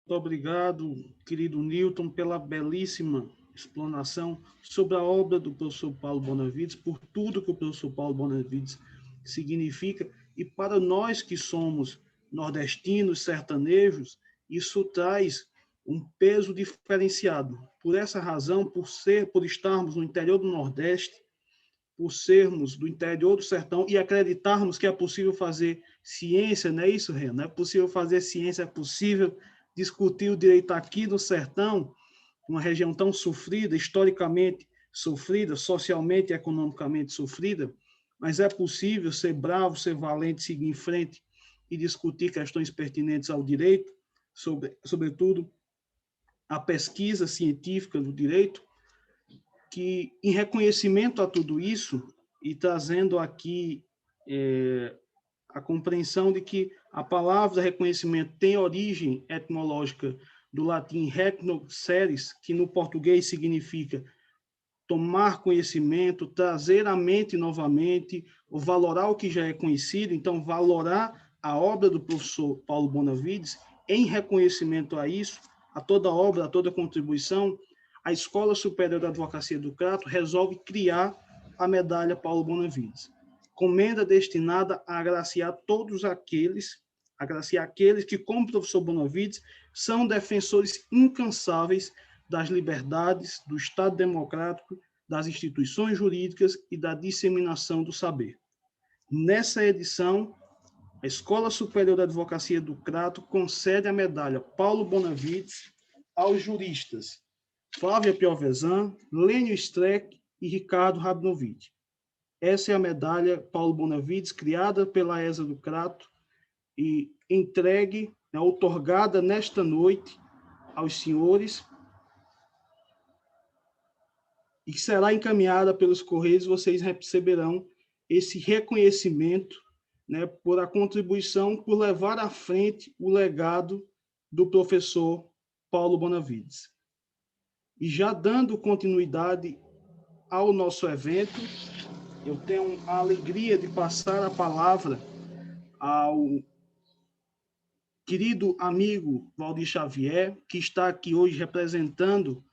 Muito obrigado, querido Newton, pela belíssima explanação sobre a obra do professor Paulo Bonavides, por tudo que o professor Paulo Bonavides significa, e para nós que somos nordestinos, sertanejos, isso traz um peso diferenciado. Por essa razão, por estarmos no interior do Nordeste, por sermos do interior do sertão e acreditarmos que é possível fazer ciência, não é isso, Renan? É possível fazer ciência, é possível discutir o direito aqui no sertão, uma região tão sofrida, historicamente sofrida, socialmente e economicamente sofrida, mas é possível ser bravo, ser valente, seguir em frente e discutir questões pertinentes ao direito, sobretudo a pesquisa científica do direito, que, em reconhecimento a tudo isso, e trazendo aqui a compreensão de que a palavra reconhecimento tem origem etimológica do latim recognosceres, que no português significa tomar conhecimento, trazer à mente novamente, ou valorar o que já é conhecido, então valorar a obra do professor Paulo Bonavides, em reconhecimento a isso, a toda obra, a toda contribuição, a Escola Superior da Advocacia do Crato resolve criar a medalha Paulo Bonavides. Comenda destinada a agraciar todos aqueles que, como o professor Bonavides, são defensores incansáveis das liberdades, do Estado democrático, das instituições jurídicas e da disseminação do saber. Nessa edição, a Escola Superior da Advocacia do Crato concede a medalha Paulo Bonavides aos juristas Flávia Piovesan, Lênio Streck e Ricardo Rabinovich. Essa é a medalha Paulo Bonavides, criada pela ESA do Crato e entregue, outorgada nesta noite aos senhores e que será encaminhada pelos Correios, vocês receberão esse reconhecimento, né, por a contribuição, por levar à frente o legado do professor Paulo Bonavides. E já dando continuidade ao nosso evento, eu tenho a alegria de passar a palavra ao querido amigo Valdir Xavier, que está aqui hoje representando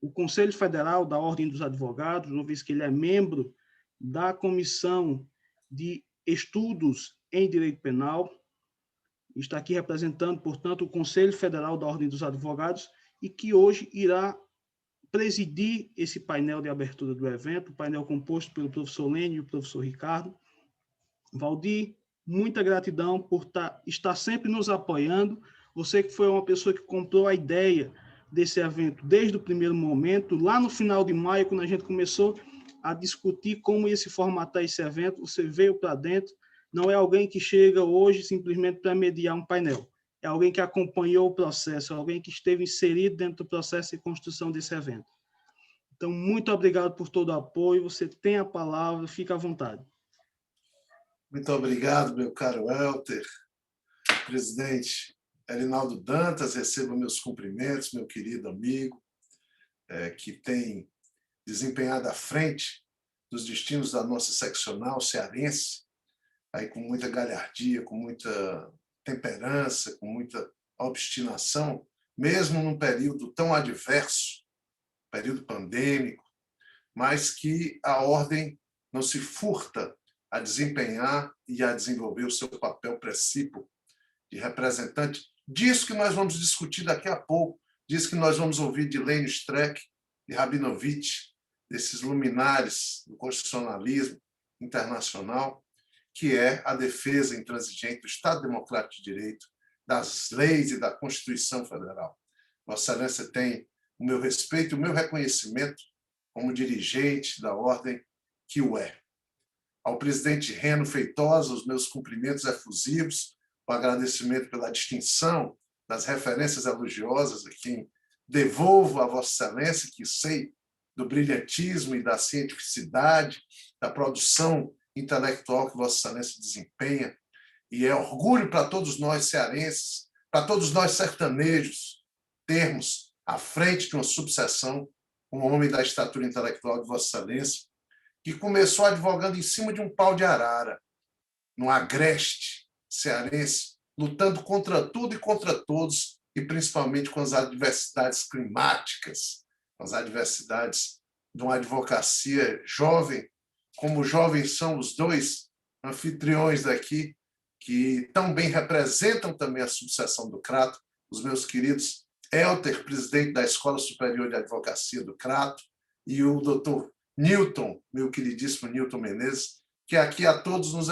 o Conselho Federal da Ordem dos Advogados, uma vez que ele é membro da Comissão de Estudos em Direito Penal, está aqui representando, portanto, o Conselho Federal da Ordem dos Advogados e que hoje irá presidir esse painel de abertura do evento, painel composto pelo professor Lênio e o professor Ricardo. Valdir, muita gratidão por estar sempre nos apoiando. Você que foi uma pessoa que comprou a ideia desse evento desde o primeiro momento, lá no final de maio, quando a gente começou a discutir como ia se formatar esse evento, você veio para dentro, não é alguém que chega hoje simplesmente para mediar um painel, é alguém que acompanhou o processo, é alguém que esteve inserido dentro do processo de construção desse evento. Então, muito obrigado por todo o apoio, você tem a palavra, fica à vontade. Muito obrigado, meu caro Welter. Presidente Erinaldo Dantas, receba meus cumprimentos, meu querido amigo, que tem desempenhado à frente dos destinos da nossa seccional cearense, aí com muita galhardia, com muita temperança, com muita obstinação, mesmo num período tão adverso, período pandêmico, mas que a ordem não se furta a desempenhar e a desenvolver o seu papel precípuo de representante disso que nós vamos discutir daqui a pouco, disso que nós vamos ouvir de Lênio Streck e Rabinovich, desses luminares do constitucionalismo internacional, que é a defesa intransigente do Estado Democrático de Direito, das leis e da Constituição Federal. Vossa Excelência tem o meu respeito e o meu reconhecimento como dirigente da ordem que o é. Ao presidente Reno Feitosa, os meus cumprimentos efusivos, o agradecimento pela distinção das referências elogiosas a quem devolvo a Vossa Excelência, que sei do brilhantismo e da cientificidade, da produção intelectual que Vossa Excelência desempenha, e é orgulho para todos nós cearenses, para todos nós sertanejos, termos à frente de uma subseção um homem da estatura intelectual de Vossa Excelência, que começou advogando em cima de um pau de arara, num agreste cearense, lutando contra tudo e contra todos e principalmente com as adversidades climáticas, com as adversidades de uma advocacia jovem, como jovens são os dois anfitriões daqui, que tão bem representam também a subseção do Crato, os meus queridos Elter, presidente da Escola Superior de Advocacia do Crato, e o doutor Newton, meu queridíssimo Newton Menezes, que aqui a todos nos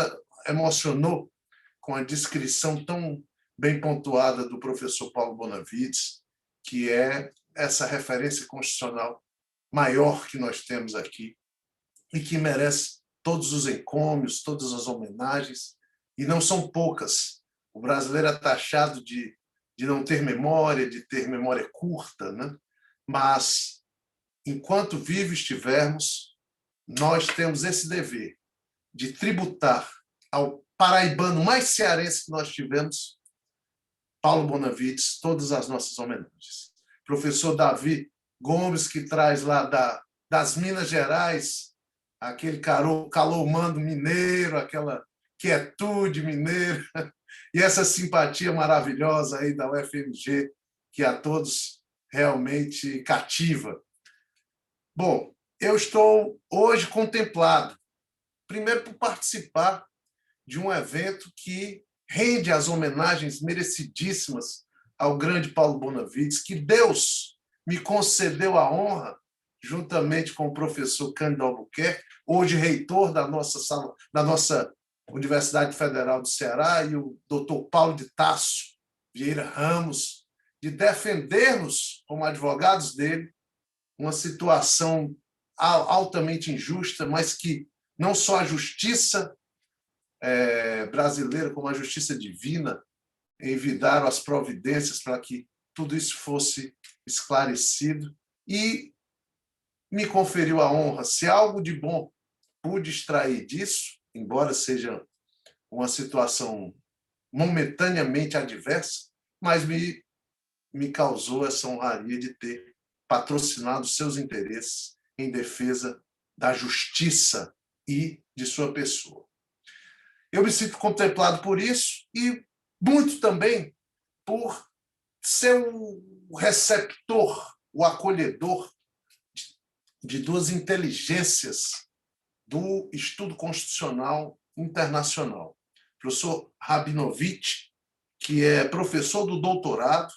emocionou com a descrição tão bem pontuada do professor Paulo Bonavides, que é essa referência constitucional maior que nós temos aqui e que merece todos os encômios, todas as homenagens, e não são poucas. O brasileiro é taxado de não ter memória, de ter memória curta, né? Mas, enquanto vivos estivermos, nós temos esse dever de tributar ao paraibano mais cearense que nós tivemos, Paulo Bonavides, todas as nossas homenagens. Professor Davi Gomes, que traz lá das Minas Gerais aquele calor humano mineiro, aquela quietude mineira, e essa simpatia maravilhosa aí da UFMG, que a todos realmente cativa. Bom, eu estou hoje contemplado, primeiro por participar de um evento que rende as homenagens merecidíssimas ao grande Paulo Bonavides, que Deus me concedeu a honra, juntamente com o professor Cândido Albuquerque, hoje reitor da nossa Universidade Federal do Ceará, e o doutor Paulo de Tasso Vieira Ramos, de defendermos, como advogados dele, uma situação altamente injusta, mas que não só a justiça brasileira, como a justiça divina, envidaram as providências para que tudo isso fosse esclarecido, e me conferiu a honra, se algo de bom pude extrair disso, embora seja uma situação momentaneamente adversa, mas me causou essa honraria de ter patrocinado seus interesses em defesa da justiça e de sua pessoa. Eu me sinto contemplado por isso e muito também por ser o receptor, o acolhedor de duas inteligências do estudo constitucional internacional. O professor Rabinovitch, que é professor do doutorado,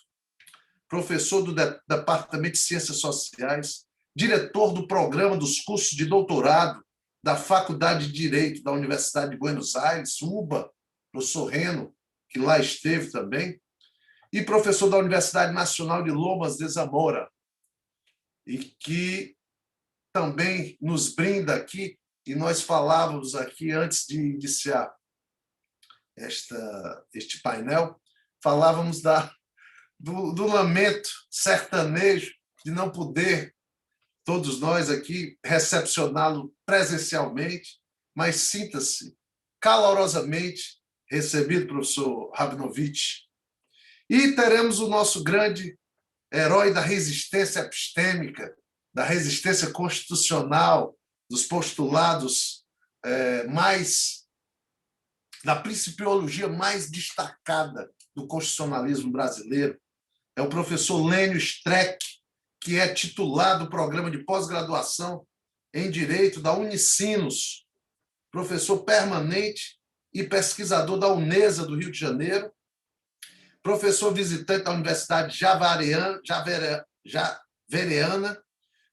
professor do Departamento de Ciências Sociais, diretor do programa dos cursos de doutorado da Faculdade de Direito da Universidade de Buenos Aires, UBA, professor Reno, que lá esteve também, e professor da Universidade Nacional de Lomas de Zamora, e que também nos brinda aqui, e nós falávamos aqui antes de iniciar este painel, falávamos do lamento sertanejo de não poder, todos nós aqui, recepcioná-lo presencialmente, mas sinta-se calorosamente recebido, professor Rabinovitch. E teremos o nosso grande herói da resistência epistêmica, da resistência constitucional, dos postulados da principiologia mais destacada do constitucionalismo brasileiro. É o professor Lênio Streck, que é titular do programa de pós-graduação em Direito da Unicinos, professor permanente e pesquisador da Unesa do Rio de Janeiro, professor visitante da Universidade Javeriana,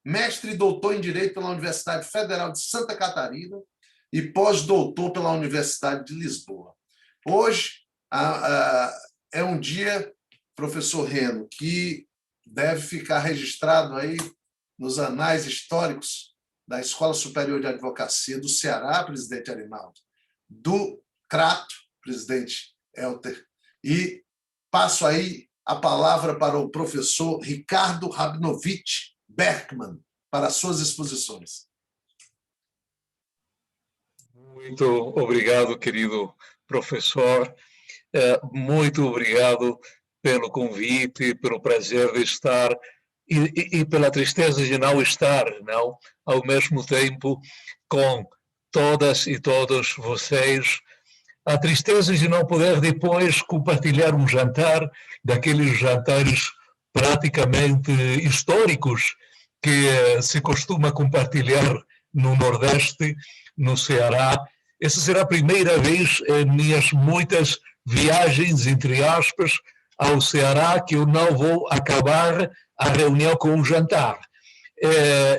mestre e doutor em Direito pela Universidade Federal de Santa Catarina e pós-doutor pela Universidade de Lisboa. Hoje é um dia, professor Reno, que deve ficar registrado aí nos anais históricos da Escola Superior de Advocacia do Ceará, presidente Arinaldo, do Crato, presidente Elter, e passo aí a palavra para o professor Ricardo Rabinovitch Berkman, para suas exposições. Muito obrigado, querido professor. Muito obrigado pelo convite, pelo prazer de estar e pela tristeza de não estar, não, ao mesmo tempo com todas e todos vocês a tristeza de não poder depois compartilhar um jantar, daqueles jantares praticamente históricos que se costuma compartilhar no Nordeste, no Ceará. Essa será a primeira vez em minhas muitas viagens, entre aspas, ao Ceará, que eu não vou acabar a reunião com um jantar.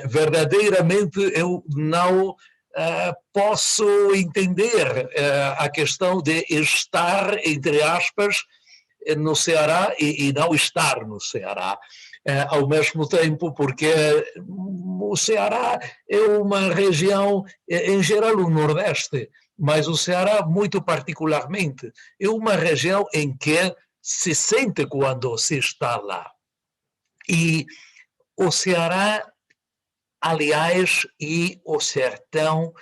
Verdadeiramente eu não posso entender a questão de estar, entre aspas, no Ceará e não estar no Ceará ao mesmo tempo, porque o Ceará é uma região, em geral o Nordeste, mas o Ceará muito particularmente, é uma região em que se sente quando se está lá. E o Ceará, aliás, e o sertão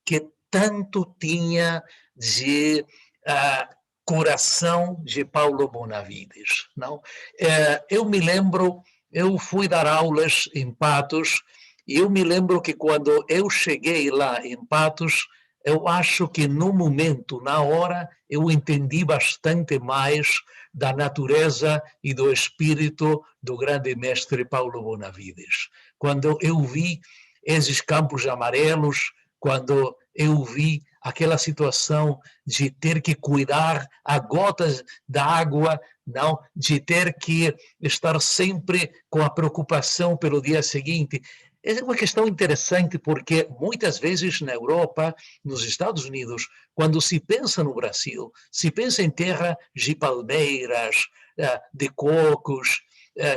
que tanto tinha de coração de Paulo Bonavides, não? Eu me lembro, eu fui dar aulas em Patos, e eu me lembro que quando eu cheguei lá em Patos, eu acho que no momento, na hora, eu entendi bastante mais da natureza e do espírito do grande mestre Paulo Bonavides. Quando eu vi esses campos amarelos, quando eu vi aquela situação de ter que cuidar a gotas da água, não, de ter que estar sempre com a preocupação pelo dia seguinte. É uma questão interessante porque muitas vezes na Europa, nos Estados Unidos, quando se pensa no Brasil, se pensa em terra de palmeiras, de cocos,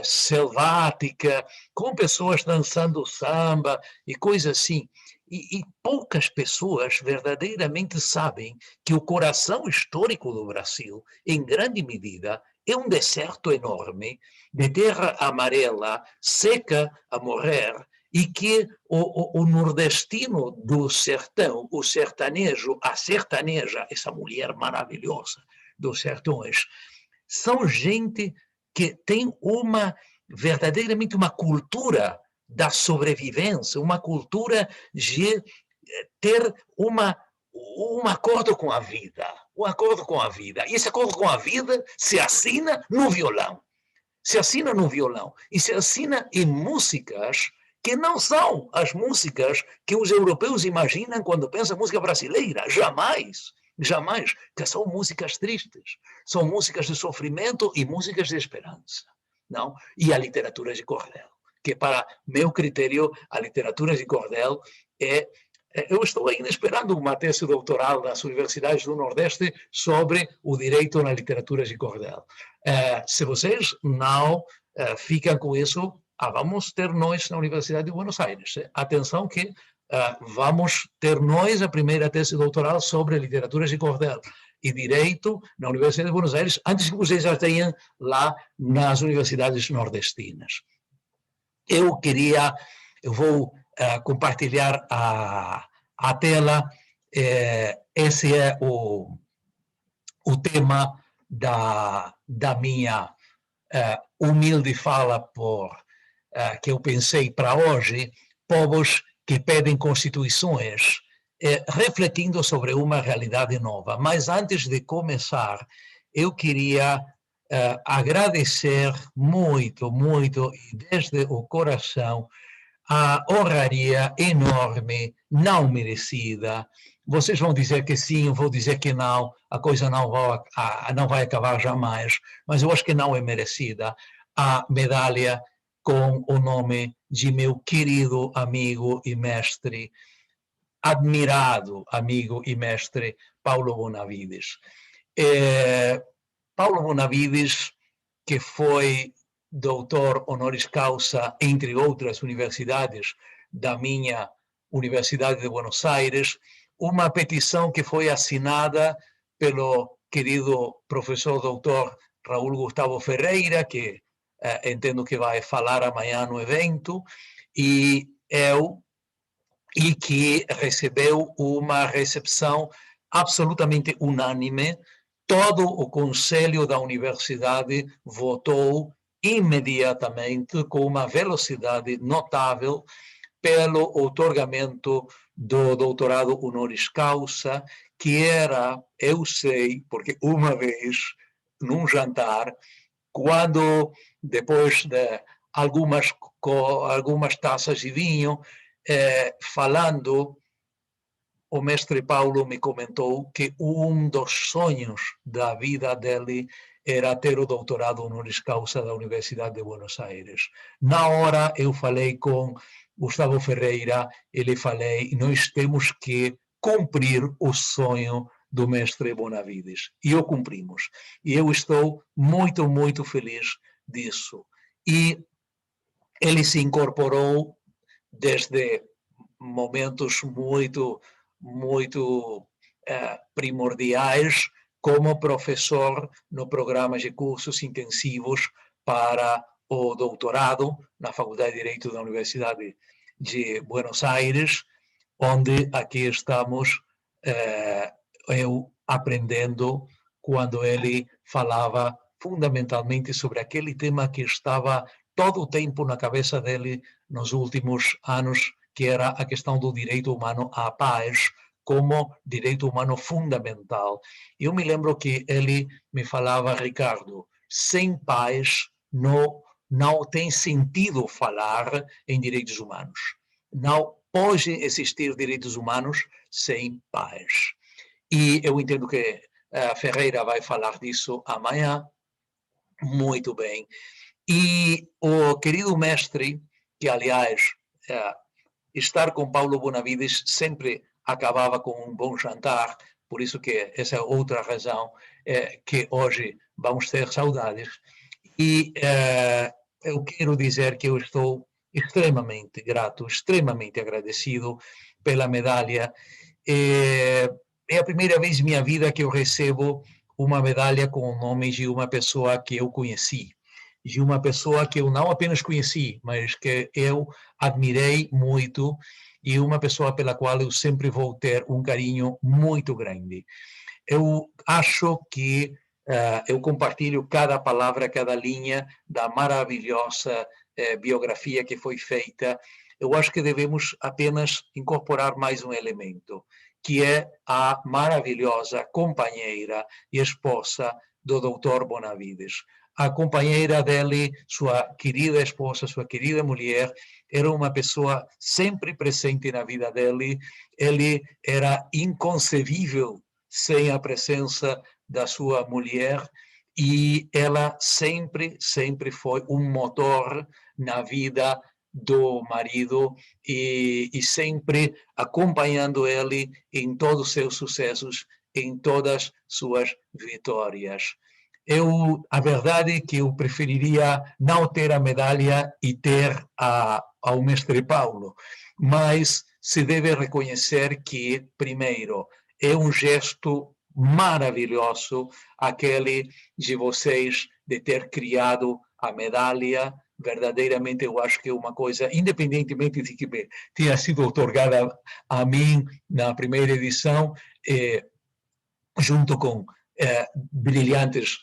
selvática, com pessoas dançando samba e coisas assim. E poucas pessoas verdadeiramente sabem que o coração histórico do Brasil, em grande medida, é um deserto enorme de terra amarela, seca a morrer, e que o nordestino do sertão, o sertanejo, a sertaneja, essa mulher maravilhosa dos sertões, são gente que tem verdadeiramente uma cultura da sobrevivência, uma cultura de ter um acordo com a vida, um acordo com a vida. E esse acordo com a vida se assina no violão. Se assina no violão e se assina em músicas que não são as músicas que os europeus imaginam quando pensam em música brasileira. Jamais, jamais. Que são músicas tristes, são músicas de sofrimento e músicas de esperança. Não? E a literatura de cordel, que para meu critério, a literatura de cordel é... Eu estou ainda esperando uma tese doutoral nas universidades do Nordeste sobre o direito na literatura de cordel. Se vocês não ficam com isso, vamos ter nós na Universidade de Buenos Aires. Atenção que vamos ter nós a primeira tese doutoral sobre literatura de cordel e direito na Universidade de Buenos Aires, antes que vocês já tenham lá nas universidades nordestinas. Eu vou compartilhar a tela. Esse é o tema da minha humilde fala que eu pensei para hoje, povos que pedem constituições, refletindo sobre uma realidade nova. Mas antes de começar, eu queria agradecer muito, muito, e desde o coração, a honraria enorme, não merecida. Vocês vão dizer que sim, eu vou dizer que não, a coisa não vai acabar jamais, mas eu acho que não é merecida a medalha com o nome de meu querido amigo e mestre, admirado amigo e mestre, Paulo Bonavides. Paulo Bonavides, que foi doutor honoris causa, entre outras universidades, da minha Universidade de Buenos Aires, uma petição que foi assinada pelo querido professor doutor Raul Gustavo Ferreira, que entendo que vai falar amanhã no evento, e que recebeu uma recepção absolutamente unânime. Todo o conselho da universidade votou imediatamente, com uma velocidade notável, pelo outorgamento do doutorado honoris causa, que era, eu sei, porque uma vez, num jantar, quando, depois de algumas taças de vinho, falando, o mestre Paulo me comentou que dos sonhos da vida dele era ter o doutorado honoris causa da Universidade de Buenos Aires. Na hora, eu falei com Gustavo Ferreira e lhe falei, nós temos que cumprir o sonho do mestre Bonavides. E o cumprimos. E eu estou muito, muito feliz disso. E ele se incorporou desde momentos muito primordiais como professor no programa de cursos intensivos para o doutorado na Faculdade de Direito da Universidade de Buenos Aires, onde aqui estamos eu aprendendo quando ele falava fundamentalmente sobre aquele tema que estava todo o tempo na cabeça dele nos últimos anos, que era a questão do direito humano à paz como direito humano fundamental. Eu me lembro que ele me falava, Ricardo, sem paz não tem sentido falar em direitos humanos. Não pode existir direitos humanos sem paz. E eu entendo que Ferreira vai falar disso amanhã, muito bem. E o querido mestre, que aliás, estar com Paulo Bonavides sempre acabava com um bom jantar, por isso que essa é outra razão que hoje vamos ter saudades. E eu quero dizer que eu estou extremamente grato, extremamente agradecido pela medalha. É a primeira vez em minha vida que eu recebo uma medalha com o nome de uma pessoa que eu conheci, de uma pessoa que eu não apenas conheci, mas que eu admirei muito e uma pessoa pela qual eu sempre vou ter um carinho muito grande. Eu acho que eu compartilho cada palavra, cada linha da maravilhosa biografia que foi feita. Eu acho que devemos apenas incorporar mais um elemento, que é a maravilhosa companheira e esposa do Dr. Bonavides. A companheira dele, sua querida esposa, sua querida mulher, era uma pessoa sempre presente na vida dele. Ele era inconcebível sem a presença da sua mulher, e ela sempre foi um motor na vida do marido e sempre acompanhando ele em todos os seus sucessos, em todas suas vitórias. A verdade é que eu preferiria não ter a medalha e ter ao mestre Paulo, mas se deve reconhecer que, primeiro, é um gesto maravilhoso aquele de vocês de ter criado a medalha. Verdadeiramente eu acho que é uma coisa, independentemente de que tenha sido otorgada a mim na primeira edição, junto com brilhantes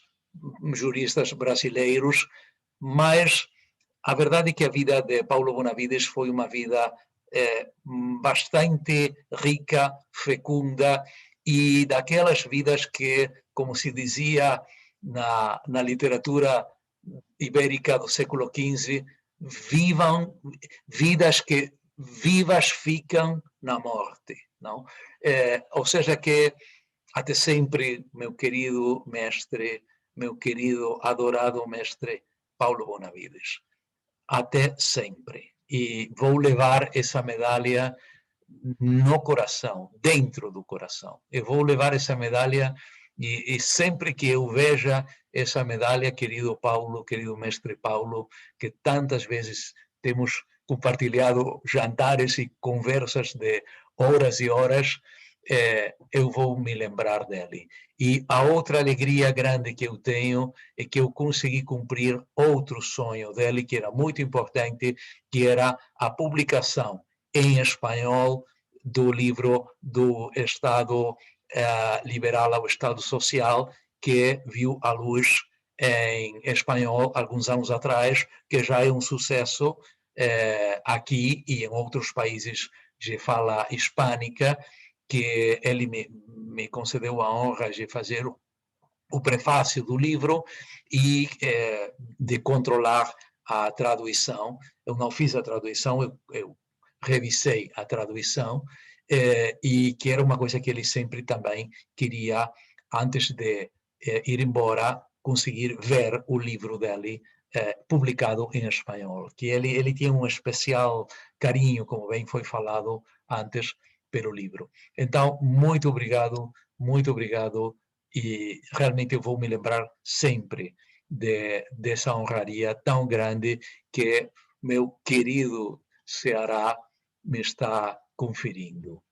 juristas brasileiros, mas a verdade é que a vida de Paulo Bonavides foi uma vida bastante rica, fecunda, e daquelas vidas que, como se dizia na literatura ibérica do século XV, vidas que vivas ficam na morte, não? Ou seja que até sempre, meu querido mestre, meu querido adorado mestre Paulo Bonavides, até sempre. E vou levar essa medalha no coração, dentro do coração. Eu vou levar essa medalha e sempre que eu veja essa medalha, querido Paulo, querido mestre Paulo, que tantas vezes temos compartilhado jantares e conversas de horas e horas, eu vou me lembrar dele. E a outra alegria grande que eu tenho é que eu consegui cumprir outro sonho dele, que era muito importante, que era a publicação em espanhol do livro do Estado Liberal ao Estado Social, que viu a luz em espanhol alguns anos atrás, que já é um sucesso aqui e em outros países de fala hispânica, que ele me concedeu a honra de fazer o prefácio do livro e de controlar a tradução. Eu não fiz a tradução, eu revisei a tradução, e que era uma coisa que ele sempre também queria, antes de ir embora, conseguir ver o livro dele publicado em espanhol, que ele tinha um especial carinho, como bem foi falado antes, pelo livro. Então, muito obrigado, e realmente eu vou me lembrar sempre dessa honraria tão grande que meu querido Ceará me está conferindo.